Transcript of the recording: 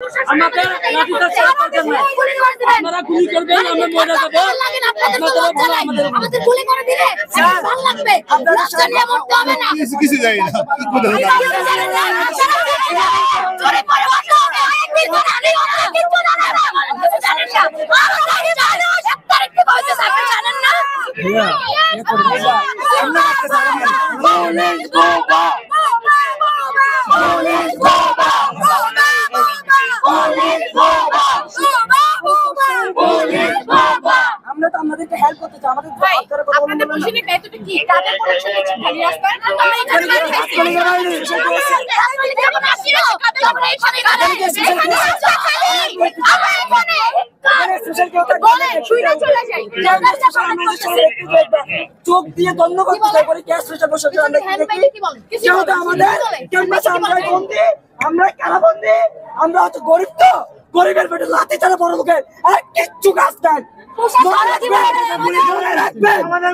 আমাকে লাঠিচার্জ করবেন না, আপনারা গুলি করবেন, আমরা মরে যাবো। আমাদের গুলি করে দিলে ভালো লাগবে, রাস্তা নিয়ে মরতে হবে না। কিছু জানি না কি করে চুরি করে বন্ধ হবে, কিছু জানি না, কিছু জানেন না, কিছু জানেন না। আমরা জানি না, এক তারিখ কি বলতে আপনি জানেন না? আমরা তো আমাদেরকে হেল্প করতে চাই, আমাদের আপনাদের প্রশ্নের দায়িত্বটা কি? কাদের প্রোটেকশন দিচ্ছেন? খালি রাস্তায় আমরা এখানে যখন আসি তখন এখানে চোখ দিয়ে দণ্ড করতে চাই বলে ক্যাশ রেটে বসে আমরা আমরা কারা বন্দি, আমরা হচ্ছে গরিব, তো গরিবের পেটে লাথি চালা বড় লোকের কিচ্ছু কাজ নাই। আমাদের